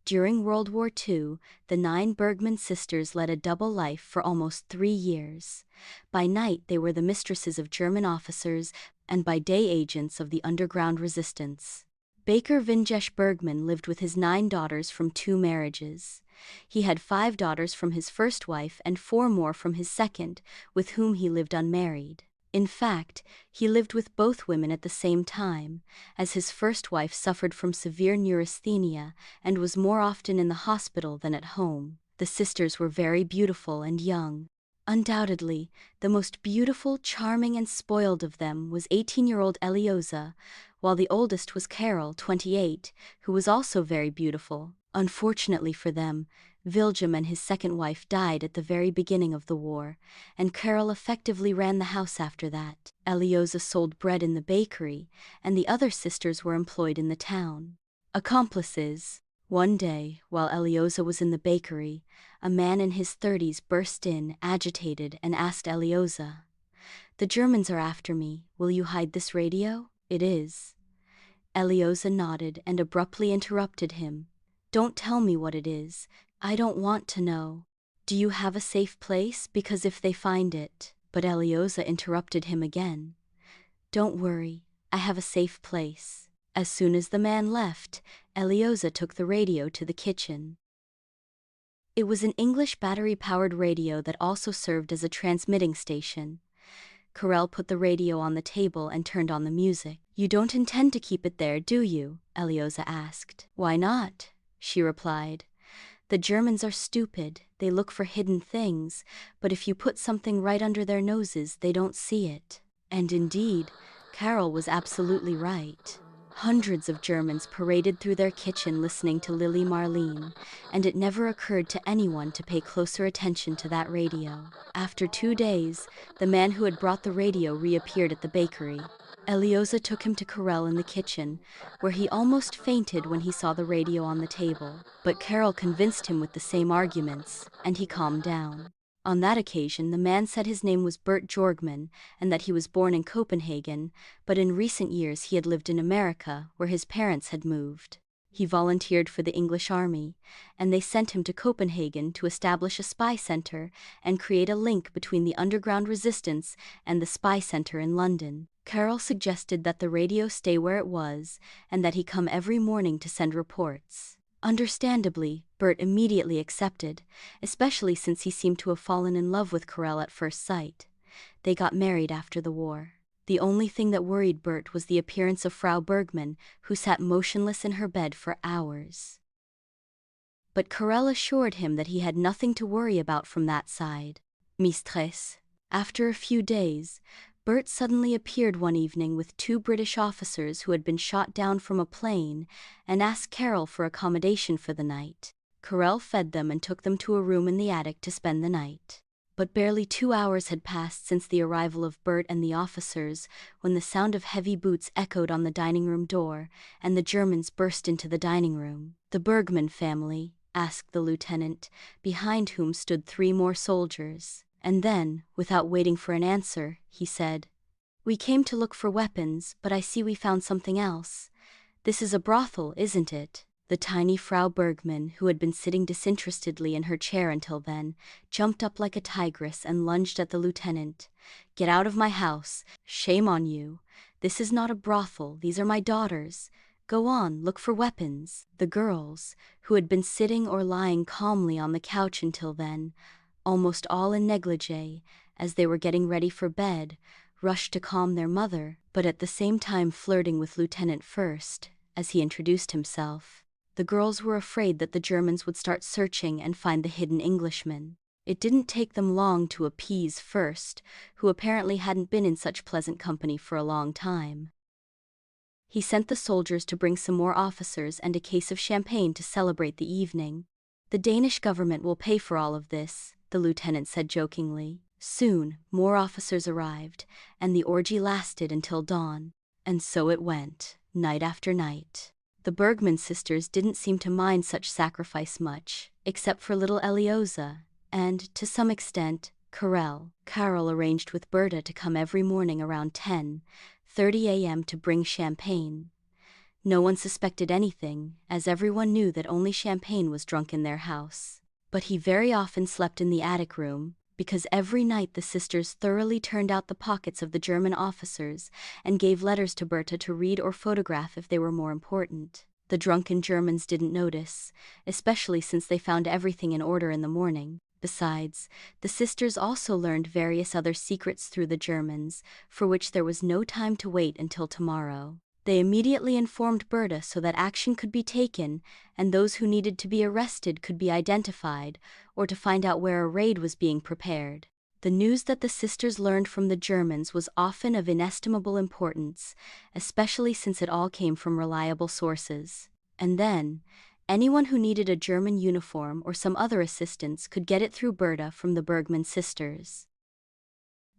During World War II, the 9 Bergmann sisters led a double life for almost 3 years. By night they were the mistresses of German officers, and by day agents of the underground resistance. Baker Vinjesh Bergmann lived with his 9 daughters from 2 marriages. He had 5 daughters from his first wife and 4 more from his second, with whom he lived unmarried. In fact, he lived with both women at the same time, as his first wife suffered from severe neurasthenia and was more often in the hospital than at home. The sisters were very beautiful and young. Undoubtedly, the most beautiful, charming and spoiled of them was 18-year-old Elioza, while the oldest was Carol, 28, who was also very beautiful. Unfortunately for them, William and his second wife died at the very beginning of the war, and Carol effectively ran the house after that. Elioza sold bread in the bakery, and the other sisters were employed in the town. Accomplices. One day, while Elioza was in the bakery, a man in his 30s burst in, agitated, and asked Elioza, "The Germans are after me, will you hide this radio?" "It is." Elioza nodded and abruptly interrupted him. "Don't tell me what it is. I don't want to know. Do you have a safe place? Because if they find it..." But Elioza interrupted him again. "Don't worry, I have a safe place." As soon as the man left, Elioza took the radio to the kitchen. It was an English battery-powered radio that also served as a transmitting station. Carel put the radio on the table and turned on the music. "You don't intend to keep it there, do you?" Elioza asked. "Why not?" she replied. "The Germans are stupid, they look for hidden things, but if you put something right under their noses, they don't see it." And indeed, Carol was absolutely right. Hundreds of Germans paraded through their kitchen listening to Lily Marlene, and it never occurred to anyone to pay closer attention to that radio. After 2 days, the man who had brought the radio reappeared at the bakery. Elioza took him to Carel in the kitchen, where he almost fainted when he saw the radio on the table. But Carol convinced him with the same arguments, and he calmed down. On that occasion, the man said his name was Bergmann and that he was born in Copenhagen, but in recent years he had lived in America, where his parents had moved. He volunteered for the English army, and they sent him to Copenhagen to establish a spy center and create a link between the underground resistance and the spy center in London. Carol suggested that the radio stay where it was, and that he come every morning to send reports. Understandably, Bert immediately accepted, especially since he seemed to have fallen in love with Carel at first sight. They got married after the war. The only thing that worried Bert was the appearance of Frau Bergmann, who sat motionless in her bed for hours. But Carel assured him that he had nothing to worry about from that side. Mistresses. After a few days, Bert suddenly appeared one evening with 2 British officers who had been shot down from a plane and asked Carel for accommodation for the night. Carel fed them and took them to a room in the attic to spend the night. But barely 2 hours had passed since the arrival of Bert and the officers when the sound of heavy boots echoed on the dining room door, and the Germans burst into the dining room. "The Bergmann family?" asked the lieutenant, behind whom stood 3 more soldiers. And then, without waiting for an answer, he said, "We came to look for weapons, but I see we found something else. This is a brothel, isn't it?" The tiny Frau Bergmann, who had been sitting disinterestedly in her chair until then, jumped up like a tigress and lunged at the lieutenant. "Get out of my house! Shame on you! This is not a brothel, these are my daughters. Go on, look for weapons." The girls, who had been sitting or lying calmly on the couch until then, almost all in negligee, as they were getting ready for bed, rushed to calm their mother, but at the same time flirting with Lieutenant First, as he introduced himself. The girls were afraid that the Germans would start searching and find the hidden Englishman. It didn't take them long to appease First, who apparently hadn't been in such pleasant company for a long time. He sent the soldiers to bring some more officers and a case of champagne to celebrate the evening. "The Danish government will pay for all of this," the lieutenant said jokingly. Soon, more officers arrived, and the orgy lasted until dawn. And so it went, night after night. The Bergmann sisters didn't seem to mind such sacrifice much, except for little Elioza, and, to some extent, Carel. Carol arranged with Berta to come every morning around 10:30 a.m. to bring champagne. No one suspected anything, as everyone knew that only champagne was drunk in their house. But he very often slept in the attic room, because every night the sisters thoroughly turned out the pockets of the German officers and gave letters to Berta to read or photograph if they were more important. The drunken Germans didn't notice, especially since they found everything in order in the morning. Besides, the sisters also learned various other secrets through the Germans, for which there was no time to wait until tomorrow. They immediately informed Berta so that action could be taken, and those who needed to be arrested could be identified, or to find out where a raid was being prepared. The news that the sisters learned from the Germans was often of inestimable importance, especially since it all came from reliable sources. And then, anyone who needed a German uniform or some other assistance could get it through Berta from the Bergmann sisters.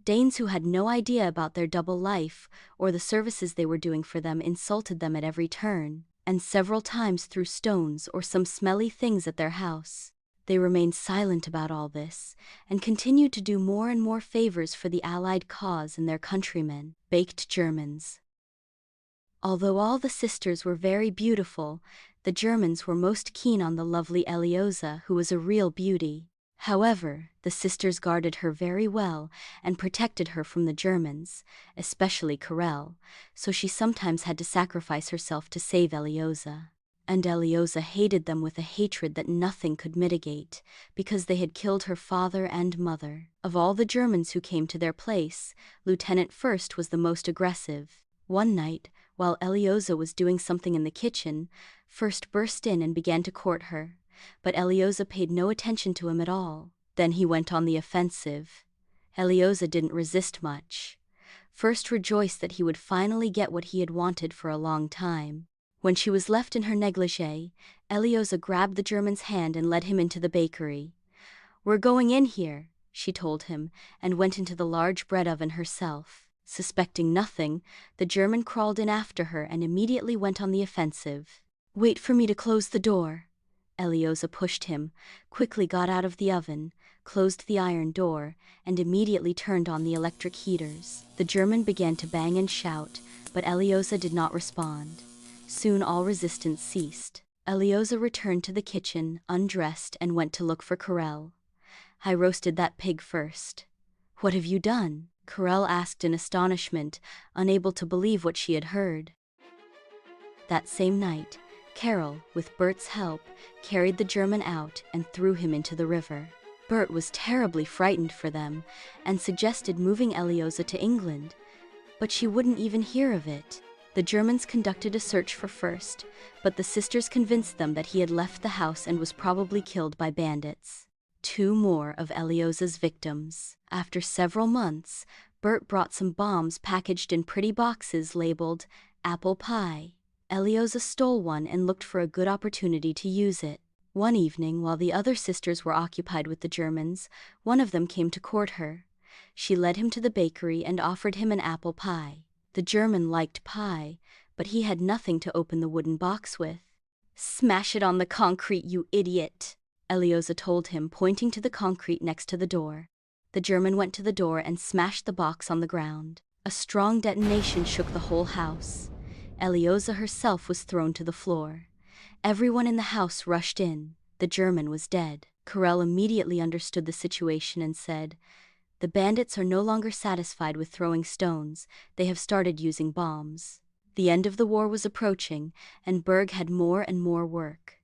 Danes who had no idea about their double life or the services they were doing for them insulted them at every turn, and several times threw stones or some smelly things at their house. They remained silent about all this, and continued to do more and more favors for the Allied cause and their countrymen, baked Germans. Although all the sisters were very beautiful, the Germans were most keen on the lovely Eliosa, who was a real beauty. However, the sisters guarded her very well and protected her from the Germans, especially Karel, so she sometimes had to sacrifice herself to save Eliosa. And Eliosa hated them with a hatred that nothing could mitigate, because they had killed her father and mother. Of all the Germans who came to their place, Lieutenant First was the most aggressive. One night, while Eliosa was doing something in the kitchen, First burst in and began to court her. But Eliosa paid no attention to him at all. Then he went on the offensive. Eliosa didn't resist much. First rejoiced that he would finally get what he had wanted for a long time. When she was left in her negligee, Eliosa grabbed the German's hand and led him into the bakery. "We're going in here," she told him, and went into the large bread oven herself. Suspecting nothing, the German crawled in after her and immediately went on the offensive. "Wait for me to close the door." Eliosa pushed him, quickly got out of the oven, closed the iron door, and immediately turned on the electric heaters. The German began to bang and shout, but Eliosa did not respond. Soon all resistance ceased. Eliosa returned to the kitchen, undressed, and went to look for Karel. "I roasted that pig first." "What have you done?" Karel asked in astonishment, unable to believe what she had heard. That same night, Karel, with Bert's help, carried the German out and threw him into the river. Bert was terribly frightened for them and suggested moving Eliosa to England, but she wouldn't even hear of it. The Germans conducted a search for First, but the sisters convinced them that he had left the house and was probably killed by bandits. 2 more of Eliosa's victims. After several months, Bert brought some bombs packaged in pretty boxes labeled apple pie. Eliosa stole one and looked for a good opportunity to use it. One evening, while the other sisters were occupied with the Germans, one of them came to court her. She led him to the bakery and offered him an apple pie. The German liked pie, but he had nothing to open the wooden box with. "Smash it on the concrete, you idiot," Eliosa told him, pointing to the concrete next to the door. The German went to the door and smashed the box on the ground. A strong detonation shook the whole house. Eliosa herself was thrown to the floor. Everyone in the house rushed in. The German was dead. Karel immediately understood the situation and said, "The bandits are no longer satisfied with throwing stones. They have started using bombs." The end of the war was approaching, and Berg had more and more work.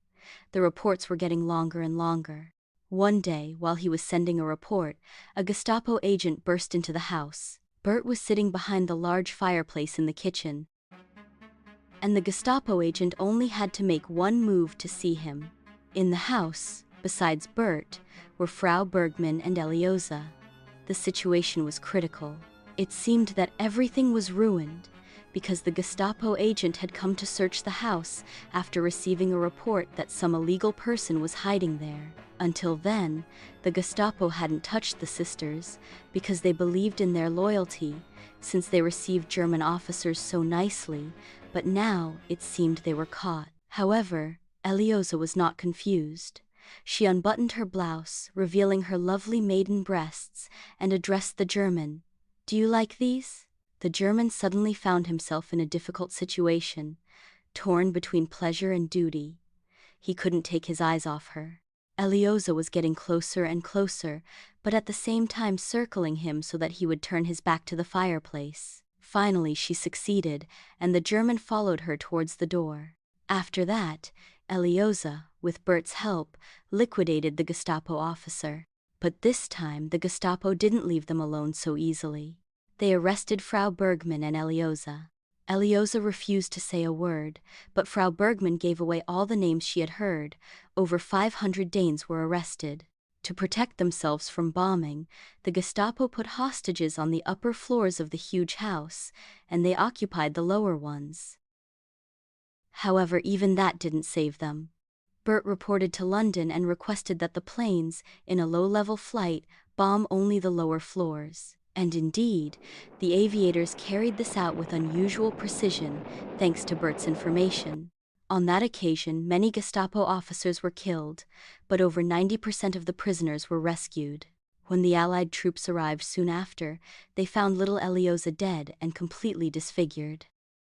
The reports were getting longer and longer. One day, while he was sending a report, a Gestapo agent burst into the house. Bert was sitting behind the large fireplace in the kitchen, and the Gestapo agent only had to make one move to see him. In the house, besides Bert, were Frau Bergmann and Eliosa. The situation was critical. It seemed that everything was ruined, because the Gestapo agent had come to search the house after receiving a report that some illegal person was hiding there. Until then, the Gestapo hadn't touched the sisters, because they believed in their loyalty, since they received German officers so nicely, but now it seemed they were caught. However, Eliosa was not confused. She unbuttoned her blouse, revealing her lovely maiden breasts, and addressed the German. "Do you like these?" The German suddenly found himself in a difficult situation. torn between pleasure and duty. He couldn't take his eyes off her. Eliosa was getting closer and closer, but at the same time circling him so that he would turn his back to the fireplace. Finally she succeeded, and the German followed her towards the door. After that, Eliosa, with Bert's help, liquidated the Gestapo officer. But this time the Gestapo didn't leave them alone so easily. They arrested Frau Bergmann and Eliosa. Eliosa refused to say a word, but Frau Bergmann gave away all the names she had heard. Over 500 Danes were arrested. To protect themselves from bombing, the Gestapo put hostages on the upper floors of the huge house, and they occupied the lower ones. However, even that didn't save them. Bert reported to London and requested that the planes, in a low-level flight, bomb only the lower floors. And indeed, the aviators carried this out with unusual precision, thanks to Bert's information. On that occasion, many Gestapo officers were killed, but over 90% of the prisoners were rescued. When the Allied troops arrived soon after, they found little Eliosa dead and completely disfigured.